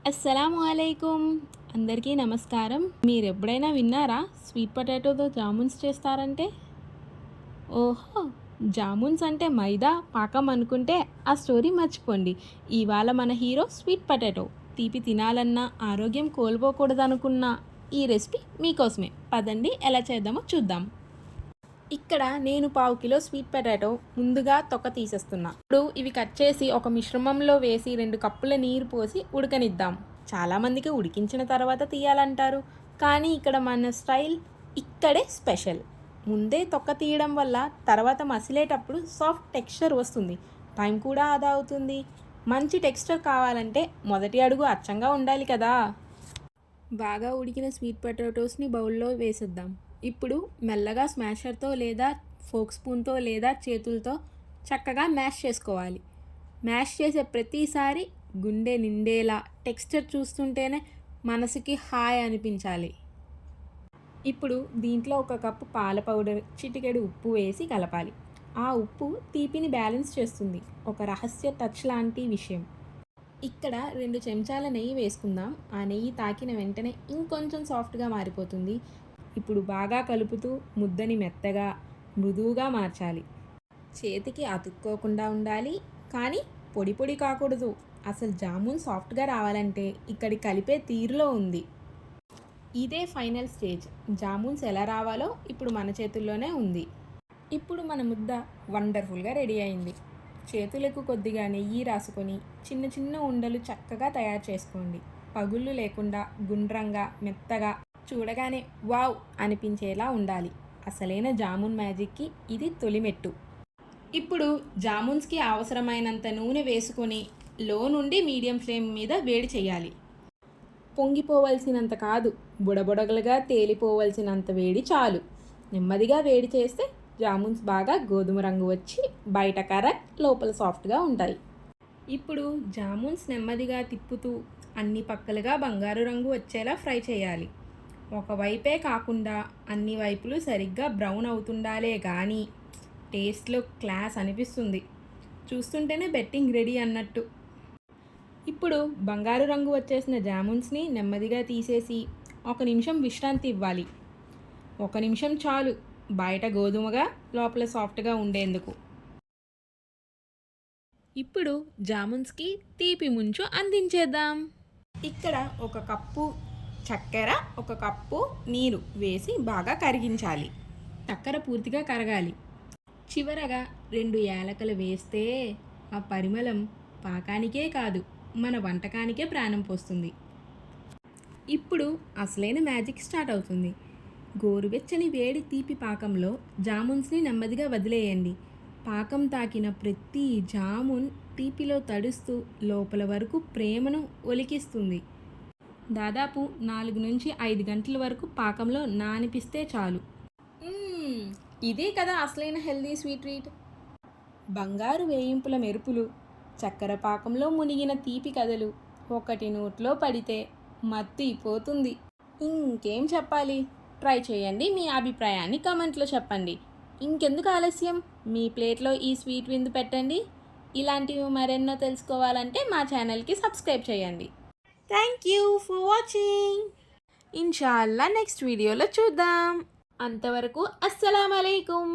అస్సలాము అలైకుం. అందరికీ నమస్కారం. మీరు ఎప్పుడైనా విన్నారా స్వీట్ పొటాటోతో జామున్స్ చేస్తారంటే? ఓహో! జామున్స్ అంటే మైదా, పాకం అనుకుంటే ఆ స్టోరీ మర్చిపోండి. ఇవాళ మన హీరో స్వీట్ పొటాటో. తీపి తినాలన్నా, ఆరోగ్యం కోల్పోకూడదనుకున్నా ఈ రెసిపీ మీకోసమే. పదండి ఎలా చేద్దామో చూద్దాం. ఇక్కడ నేను పావు కిలో స్వీట్ పొటాటో ముందుగా తొక్క తీసేస్తున్నా. ఇప్పుడు ఇవి కట్ చేసి ఒక మిశ్రమంలో వేసి 2 కప్పుల నీరు పోసి ఉడకనిద్దాం. చాలామందికి ఉడికించిన తర్వాత తీయాలంటారు, కానీ ఇక్కడ మన స్టైల్ ఇక్కడే స్పెషల్. ముందే తొక్క తీయడం వల్ల తర్వాత మసిలేటప్పుడు సాఫ్ట్ టెక్స్చర్ వస్తుంది, టైం కూడా ఆదా అవుతుంది. మంచి టెక్స్చర్ కావాలంటే మొదటి అడుగు అచ్చంగా ఉండాలి కదా. బాగా ఉడికిన స్వీట్ పొటాటోస్ని బౌల్లో వేసేద్దాం. ఇప్పుడు మెల్లగా స్మాషర్తో లేదా ఫోక్ స్పూన్తో లేదా చేతులతో చక్కగా మ్యాష్ చేసుకోవాలి. మ్యాష్ చేసే ప్రతిసారి గుండె నిండేలా టెక్స్చర్ చూస్తుంటేనే మనసుకి హాయ్ అనిపించాలి. ఇప్పుడు దీంట్లో 1 కప్పు పాల పౌడర్, చిటికెడు ఉప్పు వేసి కలపాలి. ఆ ఉప్పు తీపిని బ్యాలెన్స్ చేస్తుంది, ఒక రహస్య టచ్ లాంటి విషయం. ఇక్కడ 2 చెంచాల నెయ్యి వేసుకుందాం. ఆ నెయ్యి తాకిన వెంటనే ఇంకొంచెం సాఫ్ట్గా మారిపోతుంది. ఇప్పుడు బాగా కలుపుతూ ముద్దని మెత్తగా, మృదువుగా మార్చాలి. చేతికి అతుక్కోకుండా ఉండాలి, కానీ పొడి పొడి కాకూడదు. అసలు జామున్ సాఫ్ట్గా రావాలంటే ఇక్కడి కలిపే తీరులో ఉంది. ఇదే ఫైనల్ స్టేజ్. జామున్స్ ఎలా రావాలో ఇప్పుడు మన చేతుల్లోనే ఉంది. ఇప్పుడు మన ముద్ద వండర్ఫుల్గా రెడీ అయింది. చేతులకు కొద్దిగా నెయ్యి రాసుకొని చిన్న చిన్న ఉండలు చక్కగా తయారు చేసుకోండి. పగుళ్ళు లేకుండా గుండ్రంగా, మెత్తగా, చూడగానే వావ్ అనిపించేలా ఉండాలి. అసలైన జామున్ మ్యాజిక్కి ఇది తొలిమెట్టు. ఇప్పుడు జామున్స్కి అవసరమైనంత నూనె వేసుకొని లో నుండి మీడియం ఫ్లేమ్ మీద వేడి చేయాలి. పొంగిపోవలసినంత కాదు, బుడబుడగలుగా తేలిపోవలసినంత వేడి చాలు. నెమ్మదిగా వేడి చేస్తే జామున్స్ బాగా గోధుమ రంగు వచ్చి బయట కరక్, లోపల సాఫ్ట్గా ఉంటాయి. ఇప్పుడు జామున్స్ నెమ్మదిగా తిప్పుతూ అన్ని పక్కలుగా బంగారు రంగు వచ్చేలా ఫ్రై చేయాలి. ఒకవైపే కాకుండా అన్ని వైపులు సరిగ్గా బ్రౌన్ అవుతుండాలే కానీ టేస్ట్లో క్లాస్ అనిపిస్తుంది. చూస్తుంటేనే బెట్టింగ్ రెడీ అన్నట్టు. ఇప్పుడు బంగారు రంగు వచ్చేసిన జామున్స్ని నెమ్మదిగా తీసేసి 1 నిమిషం విశ్రాంతి ఇవ్వాలి. 1 నిమిషం చాలు, బయట గోధుమగా లోపల సాఫ్ట్గా ఉండేందుకు. ఇప్పుడు జామున్స్కి తీపి ముంచు అందించేద్దాం. ఇక్కడ 1 కప్పు చక్కెర, 1 కప్పు నీరు వేసి బాగా కరిగించాలి. చక్కెర పూర్తిగా కరగాలి. చివరగా 2 యాలకులు వేస్తే ఆ పరిమళం పాకానికే కాదు, మన వంటకానికే ప్రాణం పోస్తుంది. ఇప్పుడు అసలైన మ్యాజిక్ స్టార్ట్ అవుతుంది. గోరువెచ్చని వేడి తీపి పాకంలో జామున్స్ని నెమ్మదిగా వదిలేయండి. పాకం తాకిన ప్రతి జామున్ తీపిలో తడుస్తూ లోపల వరకు ప్రేమను ఒలికిస్తుంది. దాదాపు 4 నుంచి 5 గంటల వరకు పాకంలో నానిపిస్తే చాలు. ఇదే కదా అసలైన హెల్దీ స్వీట్ ట్రీట్. బంగారు వేయింపుల మెరుపులు, చక్కెర పాకంలో మునిగిన తీపి కథలు ఒకటి నోట్లో పడితే మత్తిపోతుంది. ఇంకేం చెప్పాలి. ట్రై చేయండి, మీ అభిప్రాయాన్ని కమెంట్లో చెప్పండి. ఇంకెందుకు ఆలస్యం, మీ ప్లేట్లో ఈ స్వీట్ విందు పెట్టండి. ఇలాంటివి మరెన్నో తెలుసుకోవాలంటే మా ఛానల్కి సబ్స్క్రైబ్ చేయండి. Thank you for watching. ఇన్షాల్లా నెక్స్ట్ వీడియోలో చూద్దాం. అంతవరకు అస్సలాము అలైకుం.